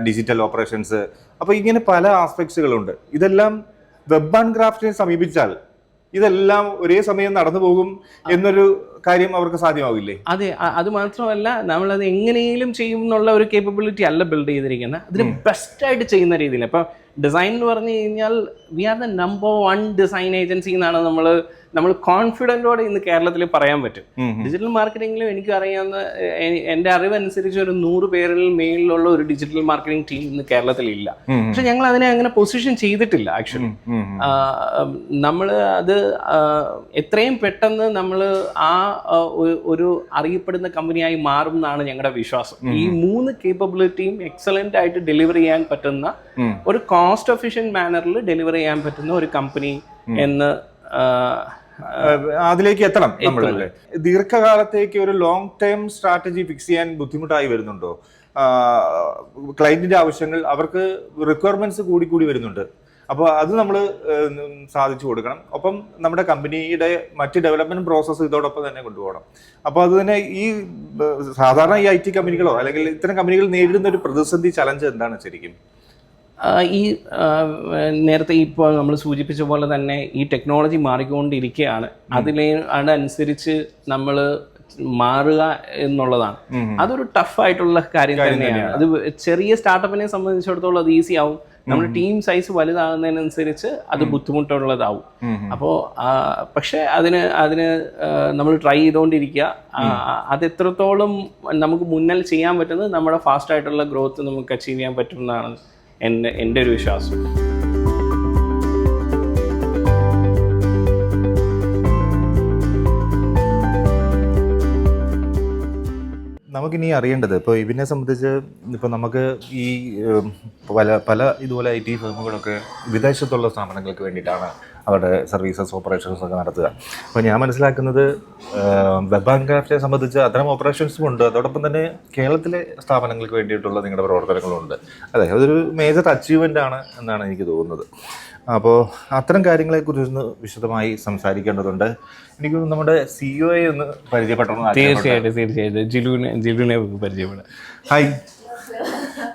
ഡിജിറ്റൽ ഓപ്പറേഷൻസ്, അപ്പോൾ ഇങ്ങനെ പല ആസ്പെക്ട്സുകളുണ്ട്. ഇതെല്ലാം വെബ് ആൻഡ് ക്രാഫ്റ്റിനെ സമീപിച്ചാൽ ഇതെല്ലാം ഒരേ സമയം നടന്നു പോകും എന്നൊരു കാര്യം അവർക്ക് സാധ്യമാവില്ലേ? അതെ, അത് മാത്രമല്ല നമ്മളത് എങ്ങനെയും ചെയ്യും എന്നുള്ള ഒരു കേപ്പബിലിറ്റി അല്ല ബിൽഡ് ചെയ്തിരിക്കുന്നത്, അതിന് ബെസ്റ്റായിട്ട് ചെയ്യുന്ന രീതിയിൽ. ഇപ്പം ഡിസൈൻ എന്ന് പറഞ്ഞു കഴിഞ്ഞാൽ we are the number 1 design agency എന്നാണ് നമ്മൾ കോൺഫിഡൻറ്റോടെ ഇന്ന് കേരളത്തിൽ പറയാൻ പറ്റും. ഡിജിറ്റൽ മാർക്കറ്റിംഗിലും എനിക്ക് അറിയാവുന്ന എൻ്റെ അറിവനുസരിച്ച് ഒരു 100 പേരിൽ മേളിലുള്ള ഒരു ഡിജിറ്റൽ മാർക്കറ്റിംഗ് ടീം ഇന്ന് കേരളത്തിൽ ഇല്ല. പക്ഷെ ഞങ്ങൾ അതിനെ അങ്ങനെ പൊസിഷൻ ചെയ്തിട്ടില്ല. ആക്ച്വലി നമ്മൾ അത് എത്രയും പെട്ടെന്ന് നമ്മൾ ഒരു അറിയപ്പെടുന്ന കമ്പനിയായി മാറും എന്നാണ് ഞങ്ങളുടെ വിശ്വാസം. ഈ 3 കേപ്പബിലിറ്റിയും എക്സലന്റ് ആയിട്ട് ഡെലിവർ ചെയ്യാൻ പറ്റുന്ന ഒരു കോസ്റ്റ് എഫിഷ്യന്റ് മാനറിൽ ഡെലിവർ ചെയ്യാൻ പറ്റുന്ന ഒരു കമ്പനി എന്ന് അതിലേക്ക് എത്തണം നമ്മളല്ലേ. ദീർഘകാലത്തേക്ക് ഒരു ലോങ് ടേം സ്ട്രാറ്റജി ഫിക്സ് ചെയ്യാൻ ബുദ്ധിമുട്ടായി വരുന്നുണ്ടോ? ക്ലയന്റിന്റെ ആവശ്യങ്ങൾ, അവർക്ക് റിക്വയർമെന്റ്സ് കൂടി വരുന്നുണ്ട്. അപ്പോൾ അത് നമ്മൾ സാധിച്ചു കൊടുക്കണം. ഒപ്പം നമ്മുടെ കമ്പനിയുടെ മറ്റ് ഡെവലപ്മെന്റ് പ്രോസസ്സ് ഇതോടൊപ്പം തന്നെ കൊണ്ടുപോകണം. അപ്പോൾ അത് തന്നെ ഈ സാധാരണ ഈ IT കമ്പനികളോ അല്ലെങ്കിൽ ഇത്തരം കമ്പനികൾ നേരിടുന്ന ഒരു പ്രതിസന്ധി, ചലഞ്ച് എന്താണ് ശരിക്കും? ഈ നേരത്തെ ഇപ്പോൾ നമ്മൾ സൂചിപ്പിച്ച പോലെ തന്നെ ഈ ടെക്നോളജി മാറിക്കൊണ്ടിരിക്കുകയാണ്. അതിനനുസരിച്ച് നമ്മൾ മാറുക എന്നുള്ളതാണ്. അതൊരു ടഫായിട്ടുള്ള കാര്യം തന്നെയാണ്. അത് ചെറിയ സ്റ്റാർട്ടപ്പിനെ സംബന്ധിച്ചിടത്തോളം അത് ഈസി ആവും. നമ്മുടെ ടീം സൈസ് വലുതാകുന്നതിനനുസരിച്ച് അത് ബുദ്ധിമുട്ടുള്ളതാവും. അപ്പോൾ പക്ഷെ അതിന് നമ്മൾ ട്രൈ ചെയ്തുകൊണ്ടിരിക്കുക. അത് എത്രത്തോളം നമുക്ക് മുന്നിൽ ചെയ്യാൻ പറ്റുന്നത് നമ്മുടെ ഫാസ്റ്റ് ആയിട്ടുള്ള ഗ്രോത്ത് നമുക്ക് അച്ചീവ് ചെയ്യാൻ പറ്റുമെന്നാണ് എൻ്റെ ഒരു വിശ്വാസം. നമുക്കിനി അറിയേണ്ടത്, ഇപ്പോൾ ഇതിനെ സംബന്ധിച്ച് ഇപ്പോൾ നമുക്ക് ഈ പല ഇതുപോലെ IT ഫേമുകളൊക്കെ വിദേശത്തുള്ള സ്ഥാപനങ്ങൾക്ക് വേണ്ടിയിട്ടാണ് അവരുടെ സർവീസസ് ഓപ്പറേഷൻസ് ഒക്കെ നടത്തുക. അപ്പോൾ ഞാൻ മനസ്സിലാക്കുന്നത് വെബ് ആൻഡ് ക്രാഫ്റ്റിനെ സംബന്ധിച്ച് അത്തരം ഓപ്പറേഷൻസും ഉണ്ട്, അതോടൊപ്പം തന്നെ കേരളത്തിലെ സ്ഥാപനങ്ങൾക്ക് വേണ്ടിയിട്ടുള്ള നിങ്ങളുടെ പ്രവർത്തനങ്ങളുണ്ട്. അതെ, അതൊരു മേജർ അച്ചീവ്മെൻ്റ് ആണ് എന്നാണ് എനിക്ക് തോന്നുന്നത്. അപ്പോൾ അത്തരം കാര്യങ്ങളെക്കുറിച്ചൊന്ന് വിശദമായി സംസാരിക്കേണ്ടതുണ്ട്. എനിക്ക് നമ്മുടെ CEO ഒന്ന് പരിചയപ്പെടണം. തീർച്ചയായിട്ടും ജിലുവിനെ പരിചയപ്പെടാം. ഹായ്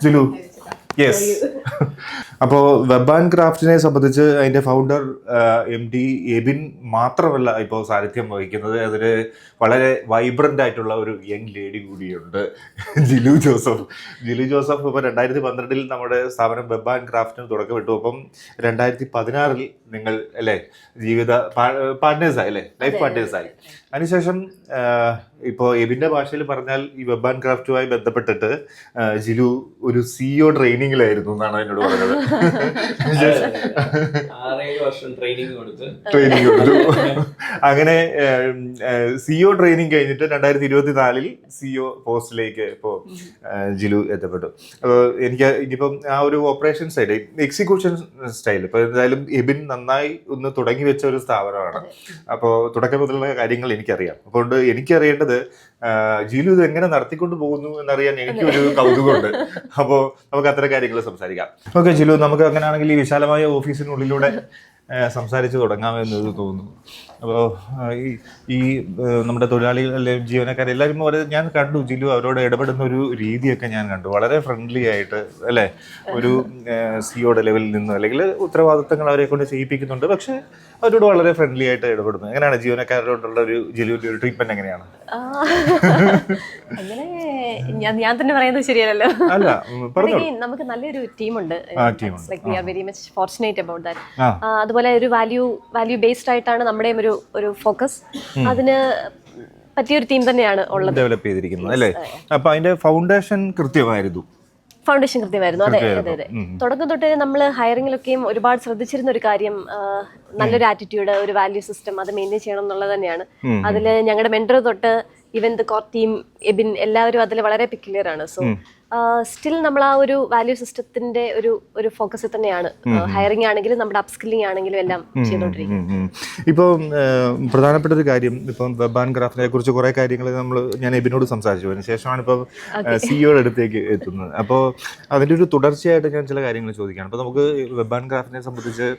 ജിലു. യെസ്. അപ്പോൾ വെബ് ആൻഡ് ക്രാഫ്റ്റിനെ സംബന്ധിച്ച് അതിൻ്റെ ഫൗണ്ടർ MD എബിൻ മാത്രമല്ല ഇപ്പോൾ സാന്നിധ്യം വഹിക്കുന്നത്, അതിൽ വളരെ വൈബ്രൻ്റ് ആയിട്ടുള്ള ഒരു യങ് ലേഡി കൂടിയുണ്ട്, ജിലു ജോസഫ്. ജിലു ജോസഫ് ഇപ്പോൾ 2012 നമ്മുടെ സ്ഥാപനം വെബ് ആൻഡ് ക്രാഫ്റ്റിന് തുടക്കമിട്ടു. അപ്പം 2016 നിങ്ങൾ അല്ലേ ജീവിത പാർട്ട്നേഴ്സായി അല്ലേ, ലൈഫ് പാർട്ട്നേഴ്സായി. അതിനുശേഷം ഇപ്പോൾ എബിൻ്റെ ഭാഷയിൽ പറഞ്ഞാൽ ഈ വെബ് ആൻഡ് ക്രാഫ്റ്റുമായി ബന്ധപ്പെട്ടിട്ട് ജിലു ഒരു CEO ട്രെയിനിങ്ങിലായിരുന്നു എന്നാണ് എന്നോട് പറഞ്ഞത്. 6-7 വർഷം ട്രെയിനിങ് കൊടുത്തു. അങ്ങനെ CEO ട്രെയിനിങ് കഴിഞ്ഞിട്ട് 2024 CEO പോസ്റ്റിലേക്ക് ഇപ്പോൾ ജിലു എത്തപ്പെട്ടു. എനിക്ക് ഇനിയിപ്പം ആ ഒരു ഓപ്പറേഷൻ സൈഡ്, എക്സിക്യൂഷൻ സ്റ്റൈൽ, ഇപ്പോൾ എന്തായാലും എബിൻ നന്നായി ഒന്ന് തുടങ്ങി വെച്ച ഒരു സ്ഥാപനമാണ്. അപ്പോൾ തുടക്കം മുതലുള്ള കാര്യങ്ങൾ എനിക്കറിയാം. അതുകൊണ്ട് എനിക്കറിയേണ്ടത് ജിലു ഇത് എങ്ങനെ നടത്തിക്കൊണ്ട് പോകുന്നു എന്നറിയാൻ എനിക്കൊരു കൗതുകമുണ്ട്. അപ്പോൾ നമുക്ക് അത്തരം കാര്യങ്ങൾ സംസാരിക്കാം. ഓക്കെ ജിലു, നമുക്ക് അങ്ങനെയാണെങ്കിൽ ഈ വിശാലമായ ഓഫീസിനുള്ളിലൂടെ സംസാരിച്ച് തുടങ്ങാമെന്ന് തോന്നുന്നു. അപ്പോൾ ഈ നമ്മുടെ തൊഴിലാളികൾ അല്ലെങ്കിൽ ജീവനക്കാരെല്ലാവരും ഞാൻ കണ്ടു, ജിലു അവരോട് ഇടപെടുന്ന ഒരു രീതിയൊക്കെ ഞാൻ കണ്ടു. വളരെ ഫ്രണ്ട്ലി ആയിട്ട് അല്ലേ, ഒരു CEO ലെവലിൽ നിന്ന് അല്ലെങ്കിൽ ഉത്തരവാദിത്തങ്ങൾ അവരെ കൊണ്ട് ചെയ്യിപ്പിക്കുന്നുണ്ട്, പക്ഷെ അവരോട് വളരെ ഫ്രണ്ട്ലി ആയിട്ട് ഇടപെടുന്നു. എങ്ങനെയാണ് ജീവനക്കാരോടുള്ള ഒരു ജിലുവിൻ്റെ ഒരു ട്രീറ്റ്മെന്റ് എങ്ങനെയാണ്? അങ്ങനെ ഞാൻ തന്നെ പറയുന്നത് ശരിയല്ലല്ലോ. അല്ല, നമുക്ക് നല്ലൊരു ടീമുണ്ട്. We are very much fortunate about that. അതുപോലെ ഒരു വാല്യൂ ബേസ്ഡ് ആയിട്ടാണ് നമ്മുടെയും ഒരു ഫോക്കസ്. അതിന് പറ്റിയൊരു ടീം തന്നെയാണ് ഉള്ളത്, ഡെവലപ്പ് ചെയ്തിരിക്കുന്നത് അല്ലേ. അപ്പൊ അതിന്റെ ഫൗണ്ടേഷൻ കൃത്യമായിരുന്നു. അതെ. തുടക്കം തൊട്ട് നമ്മൾ ഹയറിങ്ങിലൊക്കെയും ഒരുപാട് ശ്രദ്ധിച്ചിരുന്ന ഒരു കാര്യം നല്ലൊരു ആറ്റിറ്റ്യൂഡ്, ഒരു വാല്യൂ സിസ്റ്റം അത് മെയിൻറ്റെയിൻ ചെയ്യണം എന്നുള്ളത് തന്നെയാണ്. അതിൽ ഞങ്ങളുടെ മെന്റർ തൊട്ട് even the core team Ebin എല്ലാവരും അതിൽ വളരെ പെക്യുലർ ആണ്. സോ സ്റ്റിൽ നമ്മൾ ആ ഒരു വാല്യൂ സിസ്റ്റത്തിന്റെ ഒരു ഫോക്കസിൽ തന്നെയാണ് ഹയറിംഗ് ആണെങ്കിലും നമ്മുടെ അപ്സ്കില്ലിംഗ് ആണെങ്കിലും എല്ലാം ചെയ്തുകൊണ്ടിരിക്കുന്നത്. ഇപ്പോൾ പ്രധാനപ്പെട്ട ഒരു കാര്യം, ഇപ്പം വെബ് ആൻഡ് ക്രാഫ്റ്റിനെ കുറിച്ച് കുറേ കാര്യങ്ങൾ ഞാൻ എബിനോട് സംസാരിച്ചു. അതിന് ശേഷമാണ് ഇപ്പോൾ സിഇഒയുടെ അടുത്തേക്ക് എത്തുന്നത്. അപ്പോൾ അതിൻ്റെ ഒരു തുടർച്ചയായിട്ട് ഞാൻ ചില കാര്യങ്ങൾ ചോദിക്കുകയാണ്. അപ്പോൾ നമുക്ക് വെബ് ആൻഡ് ക്രാഫ്റ്റിനെ സംബന്ധിച്ച്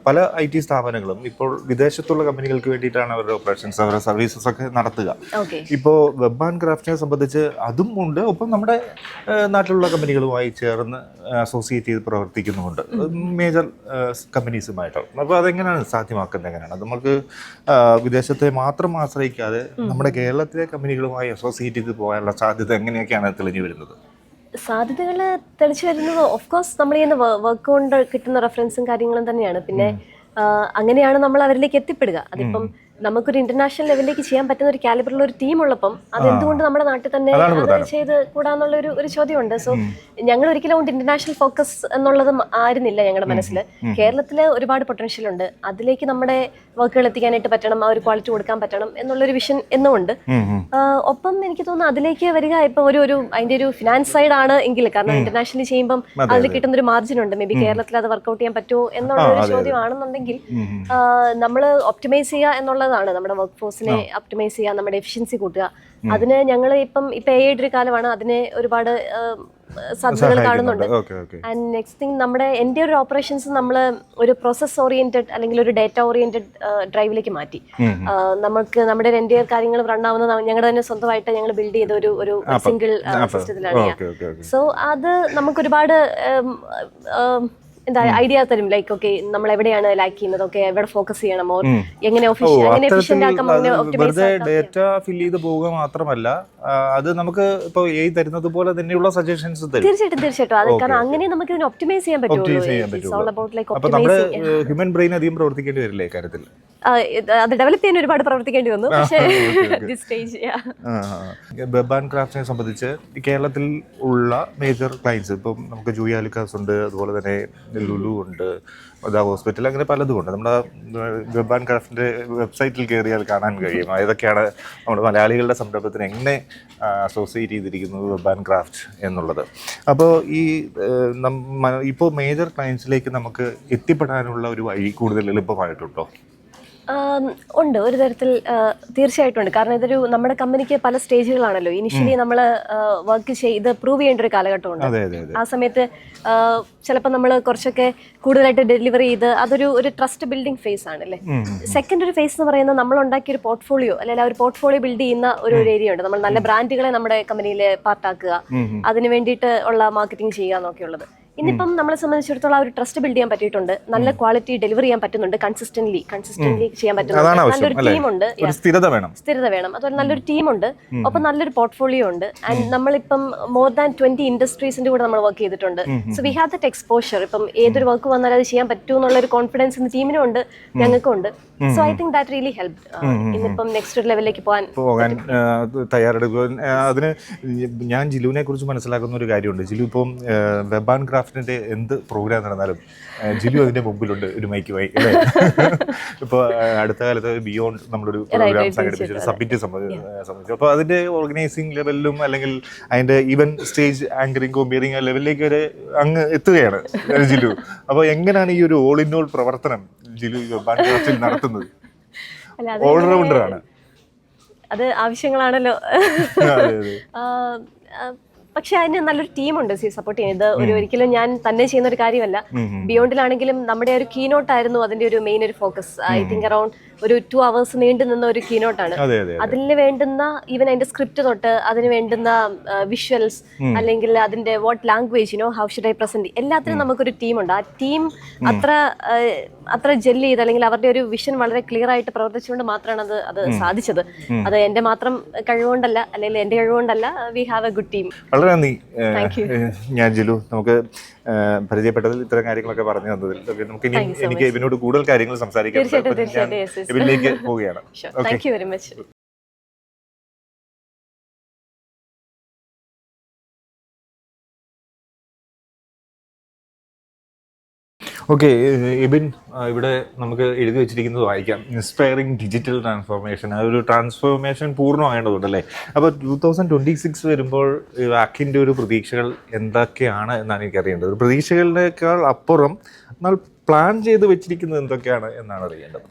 പല IT സ്ഥാപനങ്ങളും ഇപ്പോൾ വിദേശത്തുള്ള കമ്പനികൾക്ക് വേണ്ടിയിട്ടാണ് അവരുടെ ഓപ്പറേഷൻസ്, അവരുടെ സർവീസസ് ഒക്കെ നടത്തുക. ഇപ്പോൾ വെബ് ആൻഡ് ക്രാഫ്റ്റിനെ സംബന്ധിച്ച് അതും ഉണ്ട്, ഒപ്പം നമ്മുടെ നാട്ടിലുള്ള കമ്പനികളുമായി ചേർന്ന് അസോസിയേറ്റ് ചെയ്ത് പ്രവർത്തിക്കുന്നുമുണ്ട്, മേജർ കമ്പനീസുമായിട്ട്. അപ്പോൾ അതെങ്ങനെയാണ് സാധ്യമാക്കുന്നത്? എങ്ങനെയാണ് നമുക്ക് വിദേശത്തെ മാത്രം ആശ്രയിക്കാതെ നമ്മുടെ കേരളത്തിലെ കമ്പനികളുമായി അസോസിയേറ്റ് ചെയ്ത് പോകാനുള്ള സാധ്യത എങ്ങനെയൊക്കെയാണ് തെളിഞ്ഞു വരുന്നത്? സാധ്യതകൾ തെളിച്ചു വരുന്നത് ഓഫ് കോഴ്സ് നമ്മൾ ചെയ്യുന്ന വർക്ക് കൊണ്ട് കിട്ടുന്ന റെഫറൻസും കാര്യങ്ങളും തന്നെയാണ്. പിന്നെ അങ്ങനെയാണ് നമ്മൾ അവരിലേക്ക് എത്തിപ്പെടുക. അതിപ്പം നമുക്കൊരു ഇന്റർനാഷണൽ ലെവലിലേക്ക് ചെയ്യാൻ പറ്റുന്ന ഒരു കാലിബറുള്ള ഒരു ടീം ഉള്ളപ്പം അത് എന്തുകൊണ്ട് നമ്മുടെ നാട്ടിൽ തന്നെ അത് ചെയ്ത് കൂടാന്നുള്ള ഒരു ചോദ്യമുണ്ട്. സോ ഞങ്ങൾ ഒരിക്കലും കൊണ്ട് ഇന്റർനാഷണൽ ഫോക്കസ് എന്നുള്ളതും ആയിരുന്നില്ല ഞങ്ങളുടെ മനസ്സിൽ. കേരളത്തിൽ ഒരുപാട് പൊട്ടൻഷ്യൽ ഉണ്ട്, അതിലേക്ക് നമ്മുടെ വർക്കുകൾ എത്തിക്കാനായിട്ട് പറ്റണം, ആ ഒരു ക്വാളിറ്റി കൊടുക്കാൻ പറ്റണം എന്നുള്ളൊരു വിഷൻ എന്നുമുണ്ട്. ഒപ്പം എനിക്ക് തോന്നുന്നു അതിലേക്ക് വരിക ഇപ്പം ഒരു അതിന്റെ ഒരു ഫിനാൻസ് സൈഡ് ആണ് എങ്കിൽ, കാരണം ഇന്റർനാഷണലി ചെയ്യുമ്പം അതിൽ കിട്ടുന്ന ഒരു മാർജിൻ ഉണ്ട്. മേ ബി കേരളത്തിൽ അത് വർക്ക്ഔട്ട് ചെയ്യാൻ പറ്റുമോ എന്നുള്ള ഒരു ചോദ്യമാണെന്നുണ്ടെങ്കിൽ നമ്മൾ ഒപ്റ്റിമൈസ് ചെയ്യുക എന്നുള്ളത്, നമ്മുടെ വർക്ക് ഫോഴ്സിനെ ഒപ്റ്റിമൈസ് ചെയ്യുക, നമ്മുടെ എഫിഷ്യൻസി കൂട്ടുക. അതിന് ഞങ്ങൾ ഇപ്പം AI ഒരു കാലമാണ്, അതിനെ ഒരുപാട് സാധ്യതകൾ കാണുന്നുണ്ട്. ആൻഡ് നെക്സ്റ്റ് തിങ്, നമ്മുടെ എൻ്റെ ഒരു ഓപ്പറേഷൻസ് നമ്മൾ ഒരു പ്രോസസ് ഓറിയന്റഡ് അല്ലെങ്കിൽ ഒരു ഡേറ്റ ഓറിയന്റഡ് ഡ്രൈവിലേക്ക് മാറ്റി. നമുക്ക് നമ്മുടെ എൻ്റെ കാര്യങ്ങൾ റൺ ആവുന്ന ഞങ്ങളുടെ തന്നെ സ്വന്തമായിട്ട് ഞങ്ങൾ ബിൽഡ് ചെയ്ത ഒരു സിംഗിൾ സിസ്റ്റത്തിലാണ്. സോ അത് നമുക്കൊരുപാട് എന്താ ഐഡിയ തരും. ലൈക്ക് ഓക്കെ നമ്മൾ എവിടെയാണ് ലാക്ക് ചെയ്യുന്നത്, ഓക്കെ എവിടെ ഫോക്കസ് ചെയ്യണം, എങ്ങനെ എഫിഷ്യന്റ് ആക്കാം, ഡേറ്റ ഫിൽ ചെയ്ത് പോവുക മാത്രമല്ല, അത് നമുക്ക് ഇപ്പോൾ തരുന്നത് പോലെ തന്നെയുള്ള സജഷൻസ് തരും. തീർച്ചയായിട്ടും അത് കാരണം അങ്ങനെ നമുക്ക് ഇതിനെ ഒപ്റ്റിമൈസ് ചെയ്യാൻ പറ്റുള്ളൂ. അപ്പോൾ നമ്മുടെ ഹ്യൂമൻ ബ്രെയിൻ അധികം പ്രവർത്തിക്കേണ്ടി വരില്ലേ കാര്യത്തിൽ? അത് ഡെവലപ്പ് ചെയ്യാൻ ഒരുപാട് പ്രവർത്തിക്കേണ്ടി വന്നു. പക്ഷേ വെബ് ആൻഡ് ക്രാഫ്റ്റിനെ സംബന്ധിച്ച് കേരളത്തിൽ ഉള്ള മേജർ ക്ലയൻസ്, ഇപ്പം നമുക്ക് ജൂയി ആലുക്കാസ് ഉണ്ട്, അതുപോലെ തന്നെ ലുലു ഉണ്ട്, ഹോസ്പിറ്റൽ, അങ്ങനെ പലതും ഉണ്ട്. നമ്മുടെ വെബ് ആൻഡ് ക്രാഫ്റ്റിൻ്റെ വെബ്സൈറ്റിൽ കയറിയാൽ കാണാൻ കഴിയും ഏതൊക്കെയാണ് നമ്മുടെ മലയാളികളുടെ സംരംഭത്തിന് എങ്ങനെ അസോസിയേറ്റ് ചെയ്തിരിക്കുന്നത് വെബ് ആൻഡ് ക്രാഫ്റ്റ് എന്നുള്ളത്. അപ്പോൾ ഇപ്പോൾ മേജർ ക്ലയൻസിലേക്ക് നമുക്ക് എത്തിപ്പെടാനുള്ള ഒരു വഴി കൂടുതൽ എളുപ്പമായിട്ടുണ്ടോ? ഉണ്ട്, ഒരു തരത്തിൽ തീർച്ചയായിട്ടും ഉണ്ട്. കാരണം ഇതൊരു നമ്മുടെ കമ്പനിക്ക് പല സ്റ്റേജുകളാണല്ലോ. ഇനിഷ്യലി നമ്മൾ വർക്ക് ചെയ്ത് പ്രൂവ് ചെയ്യേണ്ട ഒരു കാലഘട്ടമുണ്ട്. ആ സമയത്ത് ചിലപ്പോൾ നമ്മൾ കുറച്ചൊക്കെ കൂടുതലായിട്ട് ഡെലിവറി ചെയ്ത് അതൊരു ട്രസ്റ്റ് ബിൽഡിംഗ് ഫേസ് ആണ് അല്ലേ. സെക്കൻഡ് ഒരു ഫേസ് എന്ന് പറയുന്നത് നമ്മൾ ഉണ്ടാക്കിയ ഒരു പോർട്ട്ഫോളിയോ, അല്ലെങ്കിൽ ആ ഒരു പോർട്ട്ഫോളിയോ ബിൽഡ് ചെയ്യുന്ന ഒരു ഏരിയ ഉണ്ട്. നമ്മൾ നല്ല ബ്രാൻഡുകളെ നമ്മുടെ കമ്പനിയിൽ പാർട്ടാക്കുക, അതിന് വേണ്ടിയിട്ട് ഉള്ള മാർക്കറ്റിംഗ് ചെയ്യുക എന്നൊക്കെയുള്ളത്. ഇന്നിപ്പം നമ്മളെ സംബന്ധിച്ചിടത്തോളം ആ ഒരു ട്രസ്റ്റ് ബിൽഡ് ചെയ്യാൻ പറ്റിയിട്ടുണ്ട്, നല്ല ക്വാളിറ്റി ഡെലിവറി ചെയ്യാൻ പറ്റുന്നുണ്ട്, കൺസിസ്റ്റന്റ്ലി ചെയ്യാൻ പറ്റുന്നുണ്ട്, നല്ലൊരു ടീമുണ്ട്, സ്ഥിരത വേണം, അതുപോലെ നല്ലൊരു ടീമുണ്ട്, ഒപ്പം നല്ലൊരു പോർട്ട്ഫോളിയോ ഉണ്ട്. ആൻഡ് നമ്മളിപ്പം മോർ ദാൻ 20 ഇൻഡസ്ട്രീസിന്റെ കൂടെ നമ്മൾ വർക്ക് ചെയ്തിട്ടുണ്ട്. So we have that exposure. ഇപ്പം ഏതൊരു വർക്ക് വന്നാലും അത് ചെയ്യാൻ പറ്റൂ എന്നുള്ള ഒരു കോൺഫിഡൻസ് ഇന്ന് ടീമിനും ഉണ്ട്, ഞങ്ങൾക്കും ഉണ്ട്. So I think that really help ഇന്നിപ്പം നെക്സ്റ്റ് ലെവലിലേക്ക് പോകാൻ തയ്യാറെടുക്കുക. അതിന് ഞാൻ ജിലുവിനെ കുറിച്ച് മനസ്സിലാക്കുന്ന ഒരു കാര്യമുണ്ട്. ജിലു ഇപ്പം വെബ് ആൻഡ് ക്രാഫ്റ്റിന്റെ എന്ത് പ്രോഗ്രാം നടന്നാലും ജിലു അതിന്റെ മുമ്പിലുണ്ട് ഒരു മൈക്കുമായി, അല്ലേ? ഇപ്പോൾ അടുത്ത കാലത്ത് ബിയോണ്ട് നമ്മളൊരു പ്രോഗ്രാം സംഘടിപ്പിച്ചു, സബ്മിറ്റ് സംബന്ധിച്ചു. അപ്പോൾ അതിന്റെ ഓർഗനൈസിങ് ലെവലിലും അല്ലെങ്കിൽ അതിന്റെ ഈവൻ സ്റ്റേജ് ആങ്കറിങ് കോമ്പിയറിങ് ലെവലിലേക്ക് വരെ അങ്ങ് എത്തുകയാണ് ജിലു. അപ്പോൾ എങ്ങനെയാണ് ഈ ഒരു ഓൾ ഇൻ ഓൾ പ്രവർത്തനം ജിലു വെബ് ആൻഡ് ക്രാഫ്റ്റിൽ നടത്തുന്നത്? ഓൾറൗണ്ടറാണ്, അത് ആവശ്യങ്ങളാണല്ലോ. പക്ഷെ അതിന് നല്ലൊരു ടീമുണ്ട് സപ്പോർട്ട് ചെയ്യുന്നത്. ഒരിക്കലും ഞാൻ തന്നെ ചെയ്യുന്ന ഒരു കാര്യമല്ല. ബിയോണ്ടിലാണെങ്കിലും നമ്മുടെ ഒരു കീനോട്ട് ആയിരുന്നു അതിന്റെ ഒരു മെയിൻ ഒരു ഫോക്കസ്. ഐ തിങ്ക് അറൌണ്ട് ഒരു 2 hours നീണ്ടു നിന്ന ഒരു കീനോട്ടാണ്. അതിന് വേണ്ടുന്ന ഈവൻ അതിന്റെ സ്ക്രിപ്റ്റ് തൊട്ട് അതിന് വേണ്ടുന്ന വിഷ്വൽസ്, അല്ലെങ്കിൽ അതിന്റെ what language, how should I present, എല്ലാത്തിനും നമുക്കൊരു ടീമുണ്ട്. ആ ടീം അത്ര ജെല്ല് ചെയ്ത്, അല്ലെങ്കിൽ അവരുടെ ഒരു വിഷൻ വളരെ ക്ലിയർ ആയിട്ട് പ്രവർത്തിച്ചുകൊണ്ട് മാത്രമാണ് അത് സാധിച്ചത്. അത് എന്റെ മാത്രം കഴിവുകൊണ്ടല്ല, അല്ലെങ്കിൽ എന്റെ കഴിവുകൊണ്ടല്ല. We have a good team. വളരെ നന്ദി. ഞാൻ ജിലു, നമുക്ക് പരിചയപ്പെട്ടതിൽ ഇത്തരം കാര്യങ്ങളൊക്കെ പറഞ്ഞു തന്നതിൽ. നമുക്ക് എനിക്ക് ഇവനോട് കൂടുതൽ കാര്യങ്ങൾ സംസാരിക്കാൻ ഇവരിലേക്ക് പോവുകയാണ്. Thank you very much. Okay, Ebin, ഇവിടെ നമുക്ക് എഴുതി വെച്ചിരിക്കുന്നത് വായിക്കാം. Inspiring digital transformation. ആ ഒരു ട്രാൻസ്ഫോർമേഷൻ പൂർണ്ണമാകേണ്ടതുണ്ടല്ലേ. അപ്പോൾ 2026 വരുമ്പോൾ വാക്കിൻ്റെ ഒരു പ്രതീക്ഷകൾ എന്തൊക്കെയാണ് എന്നാണ് എനിക്കറിയേണ്ടത്. ഒരു പ്രതീക്ഷകളുടെക്കാൾ അപ്പുറം എന്നാൽ പ്ലാൻ ചെയ്ത് വെച്ചിരിക്കുന്നത് എന്തൊക്കെയാണ് എന്നാണ് അറിയേണ്ടത്.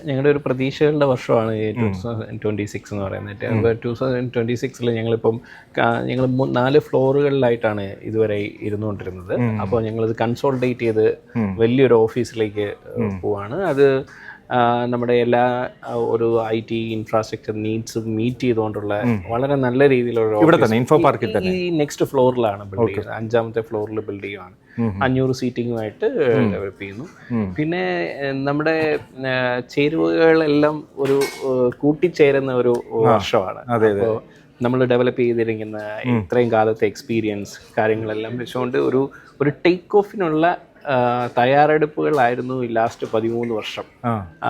ഞങ്ങളുടെ ഒരു പ്രതീക്ഷകളുടെ വർഷമാണ് 2026 എന്ന് പറയുന്നത്. അപ്പോൾ 2026 ഞങ്ങളിപ്പം ഞങ്ങൾ 4 ഫ്ലോറുകളിലായിട്ടാണ് ഇതുവരെ ഇരുന്നുകൊണ്ടിരുന്നത്. അപ്പോൾ ഞങ്ങളിത് കൺസോൾട്ടേറ്റ് ചെയ്ത് വലിയൊരു ഓഫീസിലേക്ക് പോവാണ്. അത് നമ്മുടെ എല്ലാ ഒരു IT ഇൻഫ്രാസ്ട്രക്ചർ നീഡ്സും മീറ്റ് ചെയ്തുകൊണ്ടുള്ള വളരെ നല്ല രീതിയിലുള്ള ഇവിടെ തന്നെ ഇൻഫോ പാർക്കിൽ തന്നെ ഈ നെക്സ്റ്റ് ഫ്ലോറിലാണ് ബിൽഡ് ചെയ്യുന്നത്. 5ാമത്തെ ഫ്ലോറിൽ ബിൽഡ് ചെയ്യുവാണ്. 500 സീറ്റിങ്ങുമായിട്ട് ഡെവലപ്പ് ചെയ്യുന്നു. പിന്നെ നമ്മുടെ ചേരുവകളെല്ലാം ഒരു കൂട്ടിച്ചേരുന്ന ഒരു വർഷമാണ്. അപ്പോൾ നമ്മൾ ഡെവലപ്പ് ചെയ്തിരിക്കുന്ന ഇത്രയും കാലത്തെ എക്സ്പീരിയൻസ് കാര്യങ്ങളെല്ലാം വെച്ചുകൊണ്ട് ഒരു ടേക്ക് ഓഫിനുള്ള തയ്യാറെടുപ്പുകളായിരുന്നു ഈ ലാസ്റ്റ് 13 വർഷം.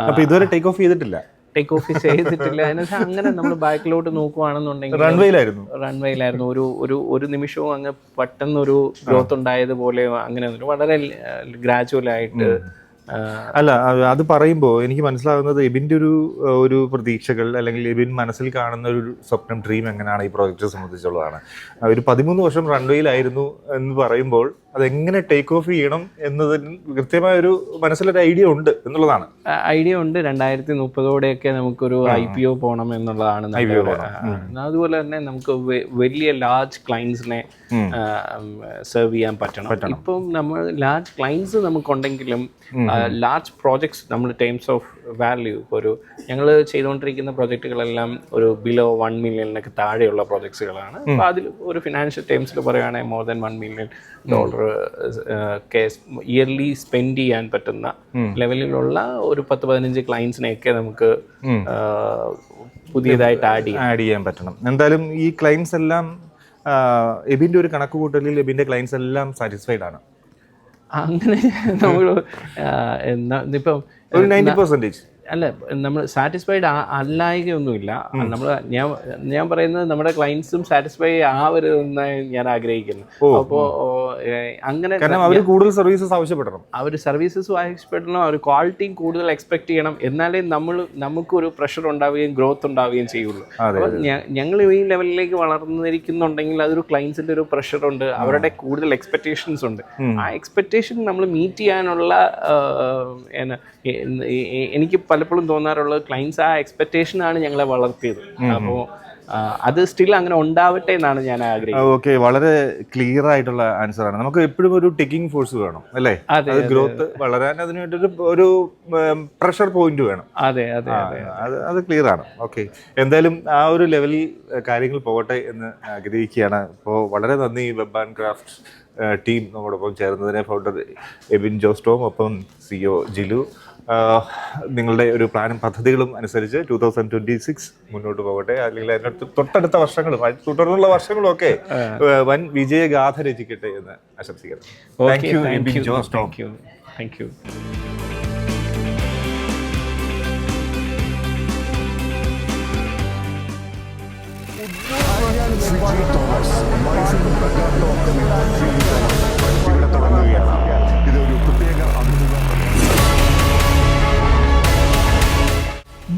അപ്പോൾ ഇതുവരെ ടേക്ക് ഓഫ് ചെയ്തിട്ടില്ല. ടേക്ക് ഓഫ് ചെയ്തിട്ടില്ല. അതിനകത്ത് അങ്ങനെ നമ്മൾ ബാക്കിലോട്ട് നോക്കുവാണെന്നുണ്ടെങ്കിൽ റൺവേയിലായിരുന്നു. ഒരു നിമിഷവും അങ്ങ് പെട്ടെന്നൊരു ഗ്രോത്ത് ഉണ്ടായതുപോലെ അങ്ങനെ വളരെ ഗ്രാജുവലായിട്ട്. അല്ല, അത് പറയുമ്പോൾ എനിക്ക് മനസ്സിലാകുന്നത് എബിൻ്റെ ഒരു പ്രതീക്ഷകൾ അല്ലെങ്കിൽ എബിൻ മനസ്സിൽ കാണുന്ന ഒരു സ്വപ്നം, ഡ്രീം എങ്ങനെയാണ് ഈ പ്രോജക്റ്റ് സംബന്ധിച്ചുള്ളതാണ്. ഒരു 13 വർഷം റൺവേയിലായിരുന്നു എന്ന് പറയുമ്പോൾ അതെങ്ങനെ ടേക്ക് ഓഫ് ചെയ്യണം എന്നതിന് കൃത്യമായ ഒരു മനസ്സിലൊരു ഐഡിയ ഉണ്ട് എന്നുള്ളതാണ്. ഐഡിയ ഉണ്ട്. 2030 നമുക്കൊരു IPO പോകണം എന്നുള്ളതാണ്. അതുപോലെ തന്നെ നമുക്ക് വലിയ ലാർജ് ക്ലയൻസിനെ സെർവ് ചെയ്യാൻ പറ്റണം. ഇപ്പം നമ്മൾ ലാർജ് ക്ലയൻസ് നമുക്കുണ്ടെങ്കിലും ലാർജ് പ്രോജക്ട്സ് നമ്മൾ ടേംസ് ഓഫ് വാല്യൂ ഇപ്പോൾ ഞങ്ങൾ ചെയ്തുകൊണ്ടിരിക്കുന്ന പ്രോജക്റ്റുകളെല്ലാം ഒരു ബിലോ 1 മില്യണിനൊക്കെ താഴെയുള്ള പ്രോജക്ട്സുകളാണ്. അപ്പോൾ അതിൽ ഒരു ഫിനാൻഷ്യൽ ടേംസിൽ പറയുകയാണെങ്കിൽ more than $1 million yearly spend ചെയ്യാൻ പറ്റുന്ന ലെവലിലുള്ള ഒരു 10-15 ക്ലയൻസിനെയൊക്കെ നമുക്ക് പുതിയതായിട്ട് ആഡ് ചെയ്യാൻ പറ്റണം. എന്തായാലും ഈ ക്ലയൻസ് എല്ലാം എബിൻ്റെ ഒരു കണക്ക് കൂട്ടലിൽ എബിൻ്റെ ക്ലയൻസ് എല്ലാം സാറ്റിസ്ഫൈഡ് ആണ്. അങ്ങനെ നമ്മൾ ഇപ്പം ഒരു 90% അല്ല, നമ്മൾ സാറ്റിസ്ഫൈഡ് അല്ലായികയൊന്നുമില്ല. നമ്മൾ ഞാൻ പറയുന്നത് നമ്മുടെ ക്ലയൻസും സാറ്റിസ്ഫൈ ആവരുതെന്ന് ഞാൻ ആഗ്രഹിക്കുന്നു. അപ്പോൾ അങ്ങനെ അവർ കൂടുതൽ സർവീസസ് ആവശ്യപ്പെടണം, അവർ സർവീസസും ആവശ്യപ്പെടണം, അവർ ക്വാളിറ്റിയും കൂടുതൽ എക്സ്പെക്ട് ചെയ്യണം. എന്നാലേ നമുക്കൊരു പ്രഷർ ഉണ്ടാവുകയും ഗ്രോത്ത് ഉണ്ടാവുകയും ചെയ്യുള്ളൂ. അപ്പോൾ ഞങ്ങൾ ഈ ലെവലിലേക്ക് വളർന്നിരിക്കുന്നുണ്ടെങ്കിൽ അതൊരു ക്ലയൻസിന്റെ ഒരു പ്രഷറുണ്ട്, അവരുടെ കൂടുതൽ എക്സ്പെക്ടേഷൻസ് ഉണ്ട്. ആ എക്സ്പെക്ടേഷൻ നമ്മൾ മീറ്റ് ചെയ്യാനുള്ള എനിക്ക് പലപ്പോഴും തോന്നാറുള്ളത് ക്ലയൻസ് ആ എക്സ്പെക്ടേഷനാണ് ഞങ്ങളെ വളർത്തിയത്. അപ്പോൾ അത് സ്റ്റിൽ അങ്ങനെ ഉണ്ടാവട്ടെ എന്നാണ് ഞാൻ ആഗ്രഹിക്കുന്നത്. ഓക്കെ, വളരെ ക്ലിയർ ആയിട്ടുള്ള ആൻസർ ആണ്. നമുക്ക് എപ്പോഴും ഒരു ടിക്കിംഗ് ഫോഴ്സ് വേണം അല്ലേ? ഗ്രോത്ത് വളരാൻ അതിനുവേണ്ടി ഒരു പ്രഷർ പോയിന്റ് വേണം. അതെ, അത് ക്ലിയർ ആണ്. ഓക്കെ, എന്തായാലും ആ ഒരു ലെവലിൽ കാര്യങ്ങൾ പോകട്ടെ എന്ന് ആഗ്രഹിക്കുകയാണ്. അപ്പോൾ വളരെ നന്ദി വെബ് ആൻഡ് ക്രാഫ്റ്റ് ടീം നമ്മോടൊപ്പം ചേർന്നതിനെ. ഫൗണ്ടർ എബിൻ ജോസ് ടോം, ഒപ്പം CEO ജിലു. നിങ്ങളുടെ ഒരു പ്ലാനും പദ്ധതികളും അനുസരിച്ച് 2026 മുന്നോട്ട് പോകട്ടെ. അല്ലെങ്കിൽ അതിനടുത്ത് തൊട്ടടുത്ത വർഷങ്ങളും തുടർന്നുള്ള വർഷങ്ങളും ഒക്കെ വൻ വിജയഗാഥ രചിക്കട്ടെ എന്ന് ആശംസിക്കുന്നു. Thank you Ebin Jose Tom. Thank you.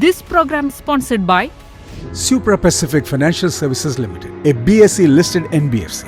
This program sponsored by Supra Pacific Financial Services Limited, a BSE listed NBFC.